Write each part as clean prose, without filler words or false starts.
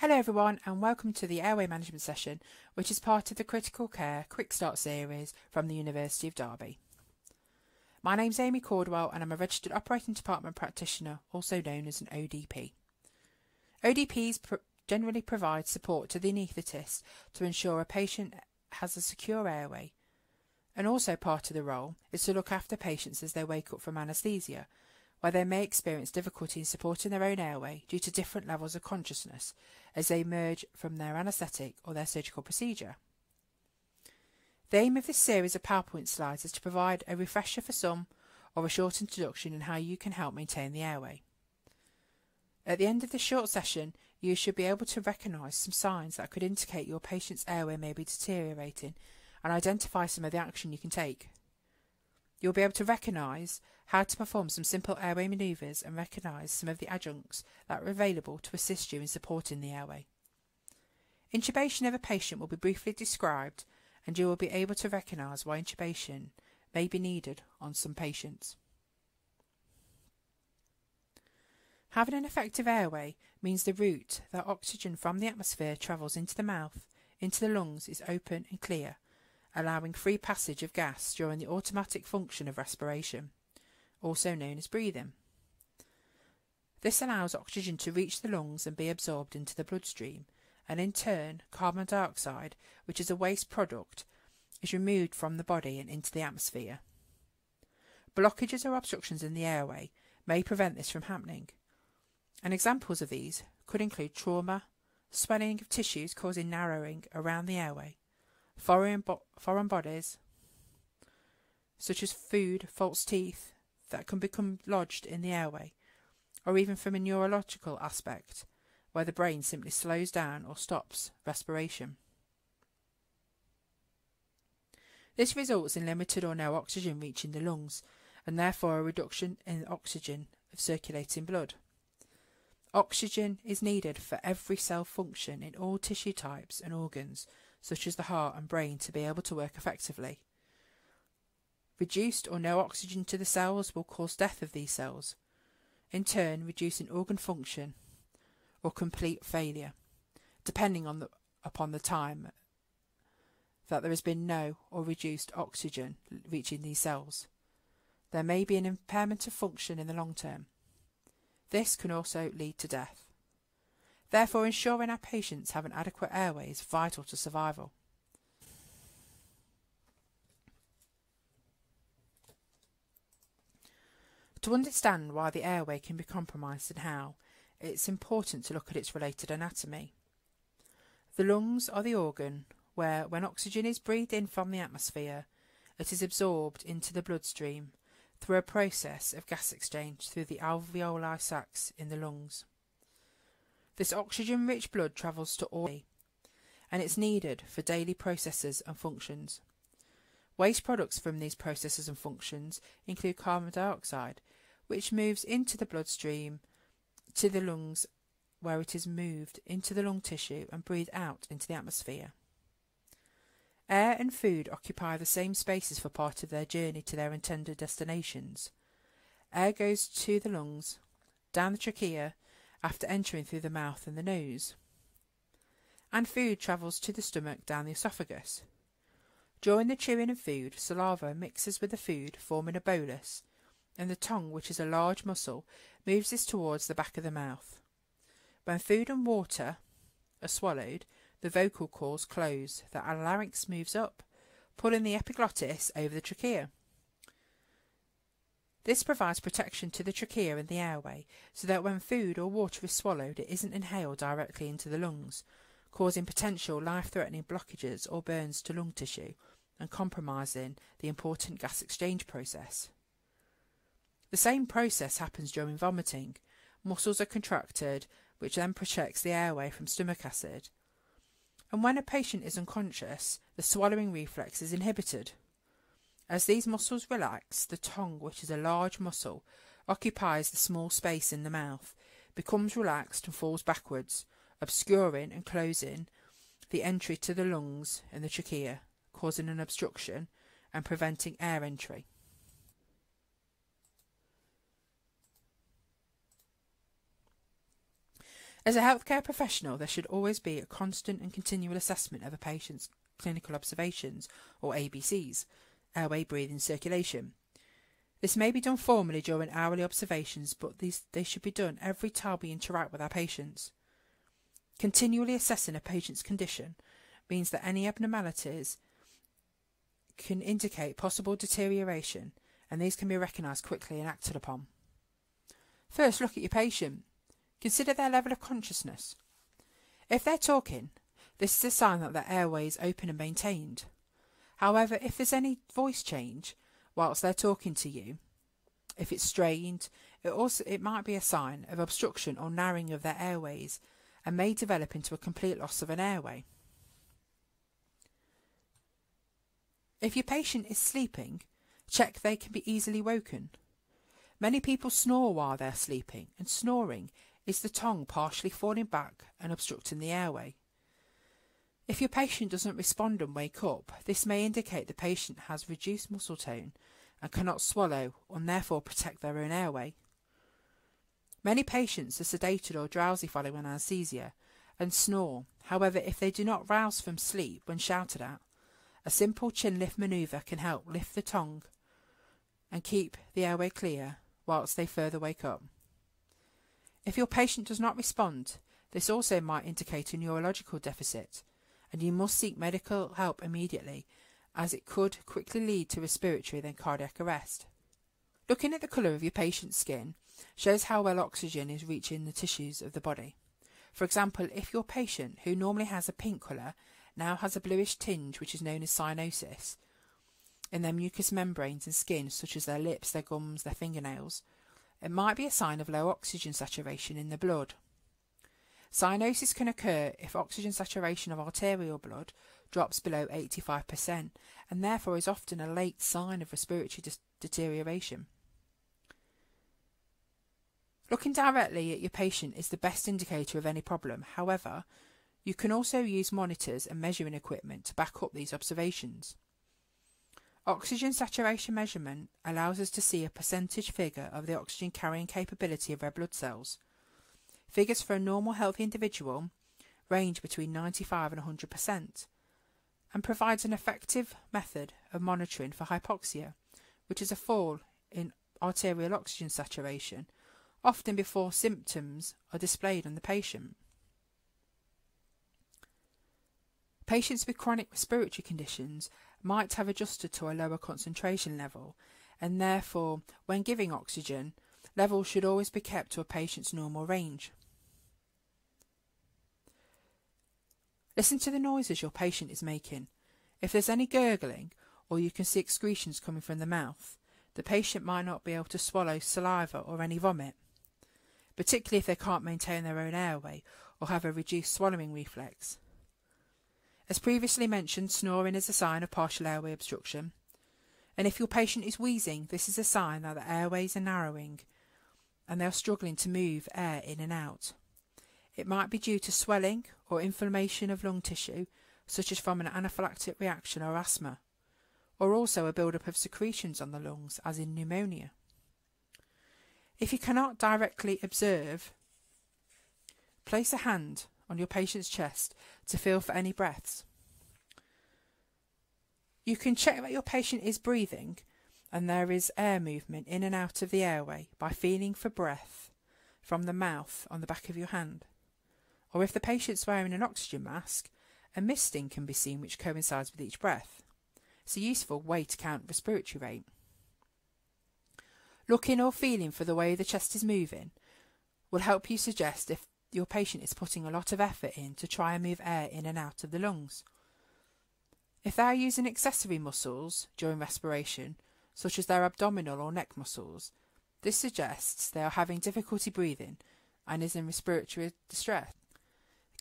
Hello everyone and welcome to the Airway Management session, which is part of the Critical Care Quick Start series from the University of Derby. My name's Amy Cauldwell and I'm a Registered Operating Department Practitioner, also known as an ODP. ODPs generally provide support to the anaesthetist to ensure a patient has a secure airway, and also part of the role is to look after patients as they wake up from anaesthesia, where they may experience difficulty in supporting their own airway due to different levels of consciousness as they emerge from their anaesthetic or their surgical procedure. The aim of this series of PowerPoint slides is to provide a refresher for some or a short introduction on how you can help maintain the airway. At the end of this short session, you should be able to recognise some signs that could indicate your patient's airway may be deteriorating and identify some of the action you can take. You'll be able to recognise how to perform some simple airway manoeuvres and recognise some of the adjuncts that are available to assist you in supporting the airway. Intubation of a patient will be briefly described and you will be able to recognise why intubation may be needed on some patients. Having an effective airway means the route that oxygen from the atmosphere travels into the mouth, into the lungs is open and clear, allowing free passage of gas during the automatic function of respiration, also known as breathing. This allows oxygen to reach the lungs and be absorbed into the bloodstream, and in turn carbon dioxide, which is a waste product, is removed from the body and into the atmosphere. Blockages or obstructions in the airway may prevent this from happening, and examples of these could include trauma, swelling of tissues causing narrowing around the airway, foreign bodies, such as food, false teeth, that can become lodged in the airway, or even from a neurological aspect, where the brain simply slows down or stops respiration. This results in limited or no oxygen reaching the lungs, and therefore a reduction in oxygen of circulating blood. Oxygen is needed for every cell function in all tissue types and organs, such as the heart and brain, to be able to work effectively. Reduced or no oxygen to the cells will cause death of these cells, in turn reducing organ function or complete failure, depending upon the time that there has been no or reduced oxygen reaching these cells. There may be an impairment of function in the long term. This can also lead to death. Therefore, ensuring our patients have an adequate airway is vital to survival. To understand why the airway can be compromised and how, it's important to look at its related anatomy. The lungs are the organ where, when oxygen is breathed in from the atmosphere, it is absorbed into the bloodstream through a process of gas exchange through the alveoli sacs in the lungs. This oxygen-rich blood travels to all, and it's needed for daily processes and functions. Waste products from these processes and functions include carbon dioxide, which moves into the bloodstream to the lungs, where it is moved into the lung tissue and breathed out into the atmosphere. Air and food occupy the same spaces for part of their journey to their intended destinations. Air goes to the lungs, down the trachea, after entering through the mouth and the nose. And food travels to the stomach down the esophagus. During the chewing of food, saliva mixes with the food, forming a bolus, and the tongue, which is a large muscle, moves this towards the back of the mouth. When food and water are swallowed, the vocal cords close, the larynx moves up, pulling the epiglottis over the trachea. This provides protection to the trachea and the airway, so that when food or water is swallowed, it isn't inhaled directly into the lungs, causing potential life-threatening blockages or burns to lung tissue and compromising the important gas exchange process. The same process happens during vomiting. Muscles are contracted, which then protects the airway from stomach acid. And when a patient is unconscious, the swallowing reflex is inhibited. As these muscles relax, the tongue, which is a large muscle, occupies the small space in the mouth, becomes relaxed and falls backwards, obscuring and closing the entry to the lungs and the trachea, causing an obstruction and preventing air entry. As a healthcare professional, there should always be a constant and continual assessment of a patient's clinical observations, or ABCs, airway, breathing, circulation. This may be done formally during hourly observations, but they should be done every time we interact with our patients. Continually assessing a patient's condition means that any abnormalities can indicate possible deterioration, and these can be recognised quickly and acted upon. First, look at your patient. Consider their level of consciousness. If they're talking, this is a sign that their airway is open and maintained. However, if there's any voice change whilst they're talking to you, if it's strained, it might be a sign of obstruction or narrowing of their airways and may develop into a complete loss of an airway. If your patient is sleeping, check they can be easily woken. Many people snore while they're sleeping, and snoring is the tongue partially falling back and obstructing the airway. If your patient doesn't respond and wake up, this may indicate the patient has reduced muscle tone and cannot swallow and therefore protect their own airway. Many patients are sedated or drowsy following anesthesia and snore. However, if they do not rouse from sleep when shouted at, a simple chin lift manoeuvre can help lift the tongue and keep the airway clear whilst they further wake up. If your patient does not respond, this also might indicate a neurological deficit, and you must seek medical help immediately, as it could quickly lead to respiratory then cardiac arrest. Looking at the colour of your patient's skin shows how well oxygen is reaching the tissues of the body. For example, if your patient, who normally has a pink colour, now has a bluish tinge, which is known as cyanosis, in their mucous membranes and skin, such as their lips, their gums, their fingernails, it might be a sign of low oxygen saturation in the blood. Cyanosis can occur if oxygen saturation of arterial blood drops below 85%, and therefore is often a late sign of respiratory deterioration. Looking directly at your patient is the best indicator of any problem. However, you can also use monitors and measuring equipment to back up these observations. Oxygen saturation measurement allows us to see a percentage figure of the oxygen carrying capability of red blood cells. Figures for a normal healthy individual range between 95 and 100%, and provides an effective method of monitoring for hypoxia, which is a fall in arterial oxygen saturation, often before symptoms are displayed on the patient. Patients with chronic respiratory conditions might have adjusted to a lower concentration level, and therefore, when giving oxygen, levels should always be kept to a patient's normal range. Listen to the noises your patient is making. If there's any gurgling, or you can see excretions coming from the mouth, the patient might not be able to swallow saliva or any vomit, particularly if they can't maintain their own airway or have a reduced swallowing reflex. As previously mentioned, snoring is a sign of partial airway obstruction, and if your patient is wheezing, this is a sign that the airways are narrowing and they are struggling to move air in and out. It might be due to swelling or inflammation of lung tissue, such as from an anaphylactic reaction or asthma, or also a build-up of secretions on the lungs, as in pneumonia. If you cannot directly observe, place a hand on your patient's chest to feel for any breaths. You can check that your patient is breathing and there is air movement in and out of the airway by feeling for breath from the mouth on the back of your hand. Or if the patient's wearing an oxygen mask, a misting can be seen which coincides with each breath. It's a useful way to count respiratory rate. Looking or feeling for the way the chest is moving will help you suggest if your patient is putting a lot of effort in to try and move air in and out of the lungs. If they are using accessory muscles during respiration, such as their abdominal or neck muscles, this suggests they are having difficulty breathing and is in respiratory distress.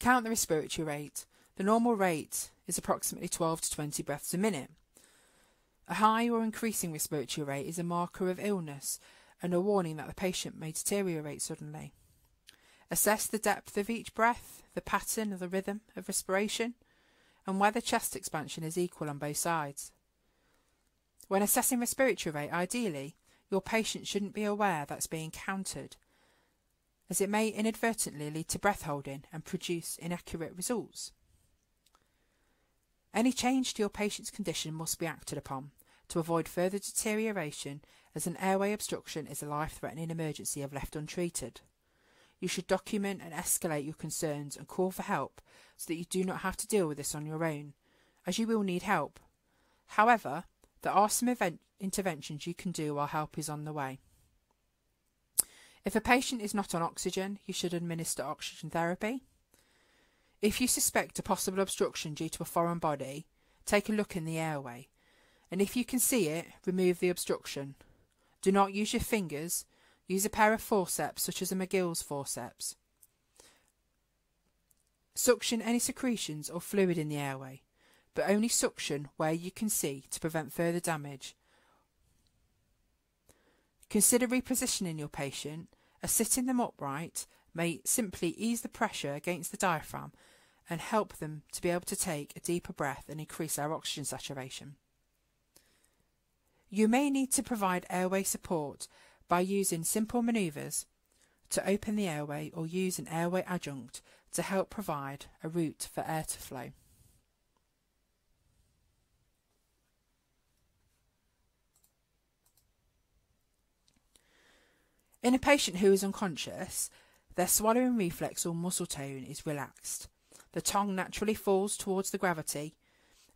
Count the respiratory rate. The normal rate is approximately 12 to 20 breaths a minute. A high or increasing respiratory rate is a marker of illness and a warning that the patient may deteriorate suddenly. Assess the depth of each breath, the pattern or the rhythm of respiration, and whether chest expansion is equal on both sides. When assessing respiratory rate, ideally, your patient shouldn't be aware that's being counted, as it may inadvertently lead to breath holding and produce inaccurate results. Any change to your patient's condition must be acted upon to avoid further deterioration, as an airway obstruction is a life-threatening emergency if left untreated. You should document and escalate your concerns and call for help so that you do not have to deal with this on your own, as you will need help. However, there are some interventions you can do while help is on the way. If a patient is not on oxygen, you should administer oxygen therapy. If you suspect a possible obstruction due to a foreign body, take a look in the airway, and if you can see it, remove the obstruction. Do not use your fingers. Use a pair of forceps, such as a McGill's forceps. Suction any secretions or fluid in the airway, but only suction where you can see to prevent further damage. Consider repositioning your patient, as sitting them upright may simply ease the pressure against the diaphragm and help them to be able to take a deeper breath and increase their oxygen saturation. You may need to provide airway support by using simple manoeuvres to open the airway or use an airway adjunct to help provide a route for air to flow. In a patient who is unconscious, their swallowing reflex or muscle tone is relaxed. The tongue naturally falls towards the gravity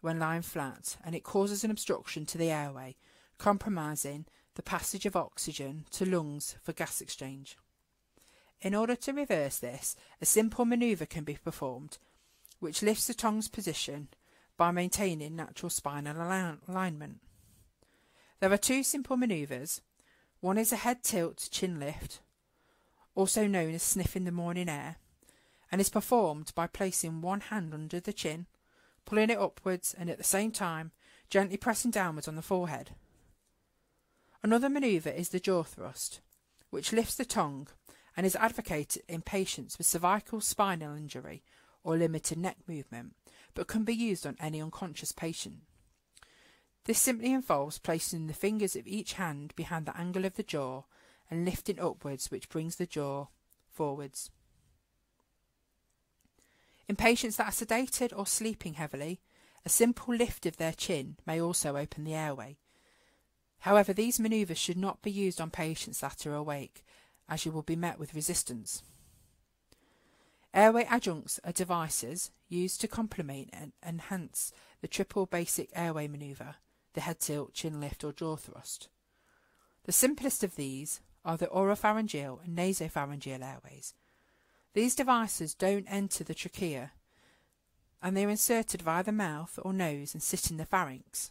when lying flat, and it causes an obstruction to the airway, compromising the passage of oxygen to lungs for gas exchange. In order to reverse this, a simple manoeuvre can be performed, which lifts the tongue's position by maintaining natural spinal alignment. There are two simple manoeuvres. One is a head tilt chin lift, also known as sniffing the morning air, and is performed by placing one hand under the chin, pulling it upwards and at the same time gently pressing downwards on the forehead. Another manoeuvre is the jaw thrust, which lifts the tongue and is advocated in patients with cervical spinal injury or limited neck movement, but can be used on any unconscious patient. This simply involves placing the fingers of each hand behind the angle of the jaw and lifting upwards, which brings the jaw forwards. In patients that are sedated or sleeping heavily, a simple lift of their chin may also open the airway. However, these manoeuvres should not be used on patients that are awake, as you will be met with resistance. Airway adjuncts are devices used to complement and enhance the triple basic airway manoeuvre, the head tilt, chin lift or jaw thrust. The simplest of these are the oropharyngeal and nasopharyngeal airways. These devices don't enter the trachea, and they are inserted via the mouth or nose and sit in the pharynx.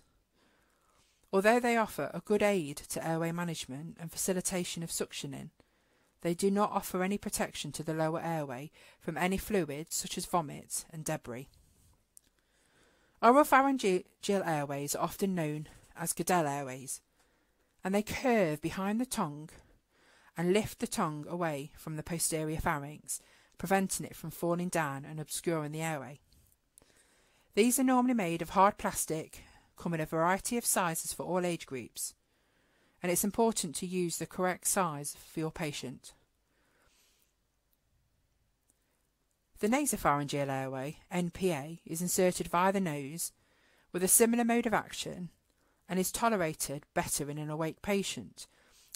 Although they offer a good aid to airway management and facilitation of suctioning, they do not offer any protection to the lower airway from any fluids such as vomit and debris. Oropharyngeal airways are often known as Goodell airways, and they curve behind the tongue and lift the tongue away from the posterior pharynx, preventing it from falling down and obscuring the airway. These are normally made of hard plastic, come in a variety of sizes for all age groups, and it's important to use the correct size for your patient. The nasopharyngeal airway, NPA, is inserted via the nose with a similar mode of action and is tolerated better in an awake patient,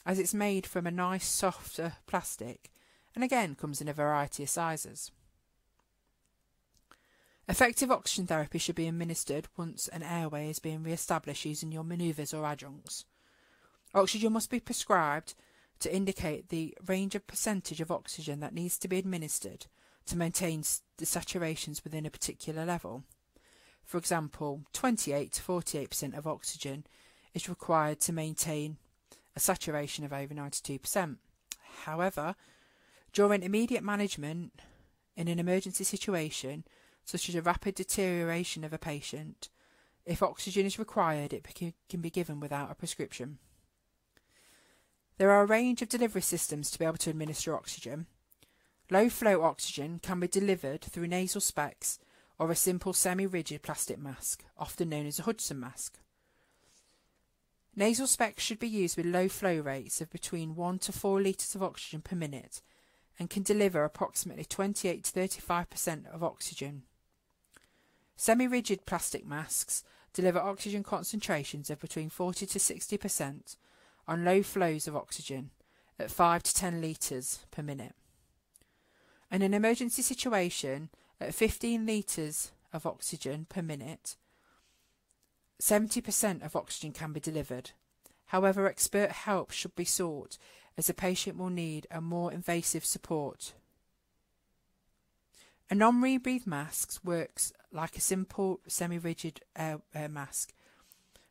as it's made from a nice softer plastic and again comes in a variety of sizes. Effective oxygen therapy should be administered once an airway is being re-established using your manoeuvres or adjuncts. Oxygen must be prescribed to indicate the range of percentage of oxygen that needs to be administered to maintain the saturations within a particular level. For example, 28 to 48% of oxygen is required to maintain a saturation of over 92%. However, during immediate management in an emergency situation, such as a rapid deterioration of a patient, if oxygen is required, it can be given without a prescription. There are a range of delivery systems to be able to administer oxygen. Low-flow oxygen can be delivered through nasal specs or a simple semi-rigid plastic mask, often known as a Hudson mask. Nasal specs should be used with low flow rates of between 1 to 4 litres of oxygen per minute and can deliver approximately 28 to 35% of oxygen. Semi-rigid plastic masks deliver oxygen concentrations of between 40 to 60% on low flows of oxygen at 5 to 10 litres per minute. In an emergency situation, at 15 litres of oxygen per minute, 70% of oxygen can be delivered. However, expert help should be sought as the patient will need a more invasive support. A non-rebreathe mask works like a simple semi-rigid air mask,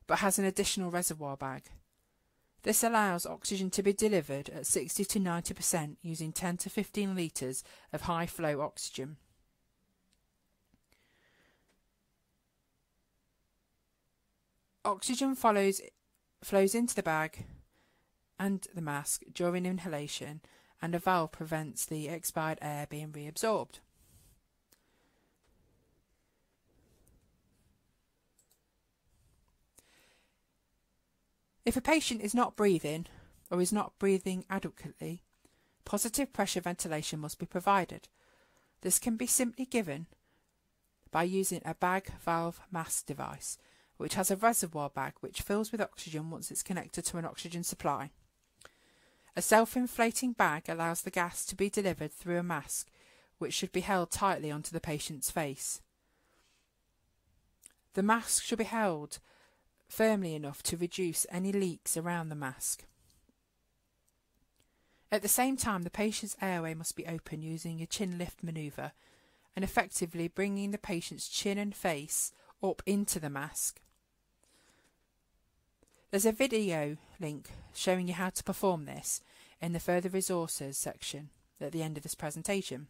but has an additional reservoir bag. This allows oxygen to be delivered at 60 to 90% using 10 to 15 litres of high-flow oxygen. Oxygen flows into the bag and the mask during inhalation, and a valve prevents the expired air being reabsorbed. If a patient is not breathing or is not breathing adequately, positive pressure ventilation must be provided. This can be simply given by using a bag valve mask device, which has a reservoir bag which fills with oxygen once it's connected to an oxygen supply. A self-inflating bag allows the gas to be delivered through a mask, which should be held tightly onto the patient's face. The mask should be held firmly enough to reduce any leaks around the mask. At the same time, the patient's airway must be open using a chin lift manoeuvre and effectively bringing the patient's chin and face up into the mask. There's a video link showing you how to perform this in the further resources section at the end of this presentation.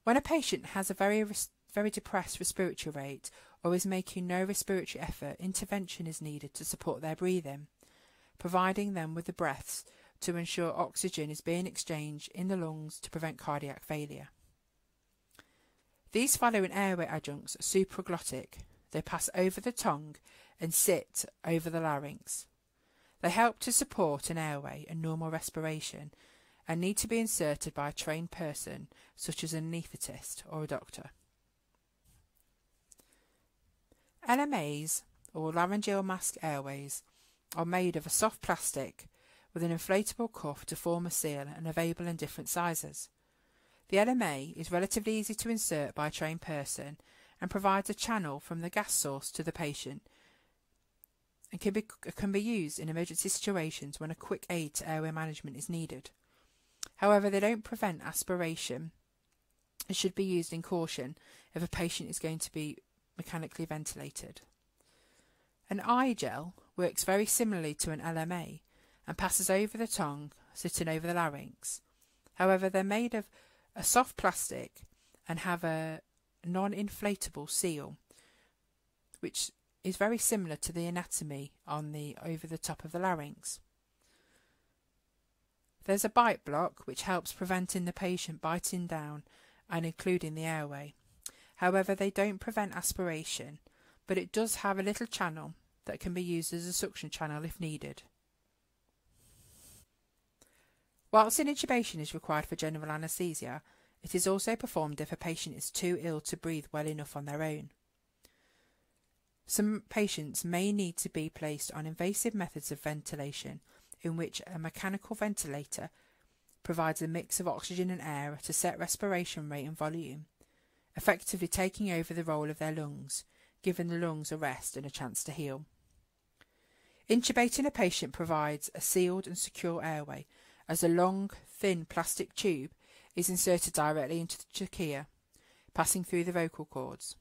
When a patient has a very depressed respiratory rate or is making no respiratory effort, intervention is needed to support their breathing, providing them with the breaths to ensure oxygen is being exchanged in the lungs to prevent cardiac failure. These following airway adjuncts are supraglottic. They pass over the tongue and sit over the larynx. They help to support an airway and normal respiration and need to be inserted by a trained person such as an anaesthetist or a doctor. LMAs, or laryngeal mask airways, are made of a soft plastic with an inflatable cuff to form a seal and available in different sizes. The LMA is relatively easy to insert by a trained person and provides a channel from the gas source to the patient and can be used in emergency situations when a quick aid to airway management is needed. However, they don't prevent aspiration and should be used in caution if a patient is going to be mechanically ventilated. An eye gel works very similarly to an LMA and passes over the tongue, sitting over the larynx. However, they're made of a soft plastic and have a non-inflatable seal, which is very similar to the anatomy on the over the top of the larynx. There's a bite block which helps preventing the patient biting down and including the airway. However, they don't prevent aspiration, but it does have a little channel that can be used as a suction channel if needed. Whilst an intubation is required for general anaesthesia, it is also performed if a patient is too ill to breathe well enough on their own. Some patients may need to be placed on invasive methods of ventilation, in which a mechanical ventilator provides a mix of oxygen and air at a set respiration rate and volume, effectively taking over the role of their lungs, giving the lungs a rest and a chance to heal. Intubating a patient provides a sealed and secure airway, as a long, thin plastic tube is inserted directly into the trachea, passing through the vocal cords.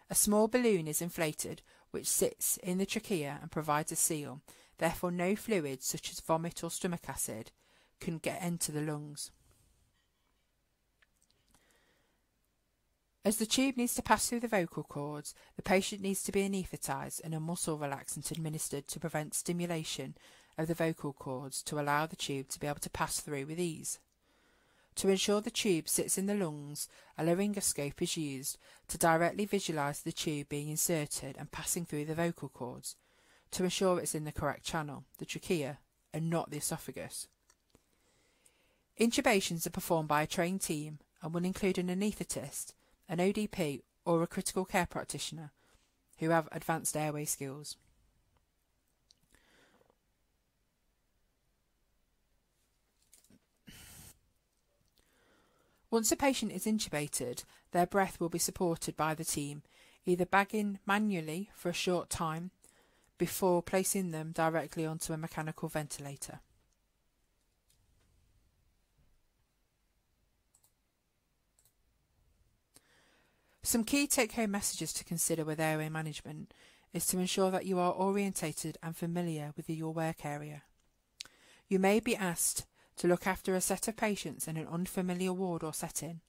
A small balloon is inflated, which sits in the trachea and provides a seal, therefore no fluids such as vomit or stomach acid can get into the lungs. As the tube needs to pass through the vocal cords, the patient needs to be anaesthetised and a muscle relaxant administered to prevent stimulation of the vocal cords to allow the tube to be able to pass through with ease. To ensure the tube sits in the lungs, a laryngoscope is used to directly visualise the tube being inserted and passing through the vocal cords, to ensure it's in the correct channel, the trachea, and not the esophagus. Intubations are performed by a trained team and will include an anaesthetist, an ODP or a critical care practitioner who have advanced airway skills. Once a patient is intubated, their breath will be supported by the team, either bagging manually for a short time before placing them directly onto a mechanical ventilator. Some key take-home messages to consider with airway management is to ensure that you are orientated and familiar with your work area. You may be asked to look after a set of patients in an unfamiliar ward or setting,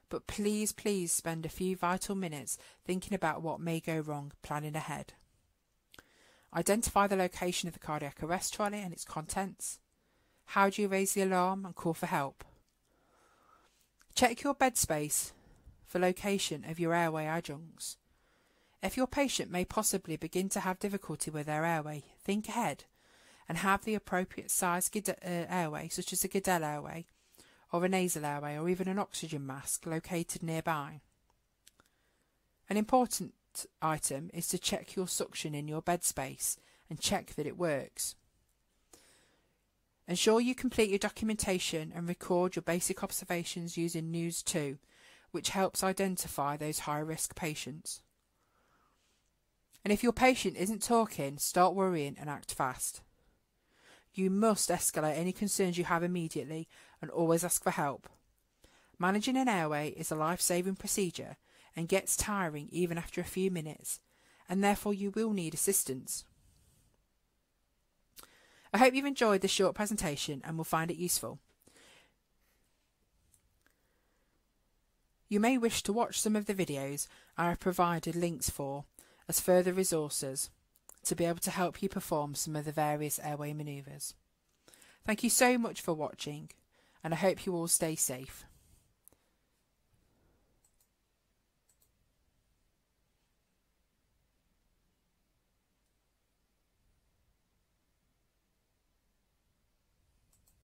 but please spend a few vital minutes thinking about what may go wrong, planning ahead. Identify the location of the cardiac arrest trolley and its contents. How do you raise the alarm and call for help? Check your bed space for location of your airway adjuncts. If your patient may possibly begin to have difficulty with their airway, think ahead and have the appropriate size airway, such as a Guedel airway or a nasal airway or even an oxygen mask located nearby. An important item is to check your suction in your bed space and check that it works. Ensure you complete your documentation and record your basic observations using News 2, which helps identify those high-risk patients. And if your patient isn't talking, start worrying and act fast. You must escalate any concerns you have immediately and always ask for help. Managing an airway is a life-saving procedure and gets tiring even after a few minutes, and therefore you will need assistance. I hope you've enjoyed this short presentation and will find it useful. You may wish to watch some of the videos I have provided links for as further resources to be able to help you perform some of the various airway manoeuvres. Thank you so much for watching, and I hope you all stay safe.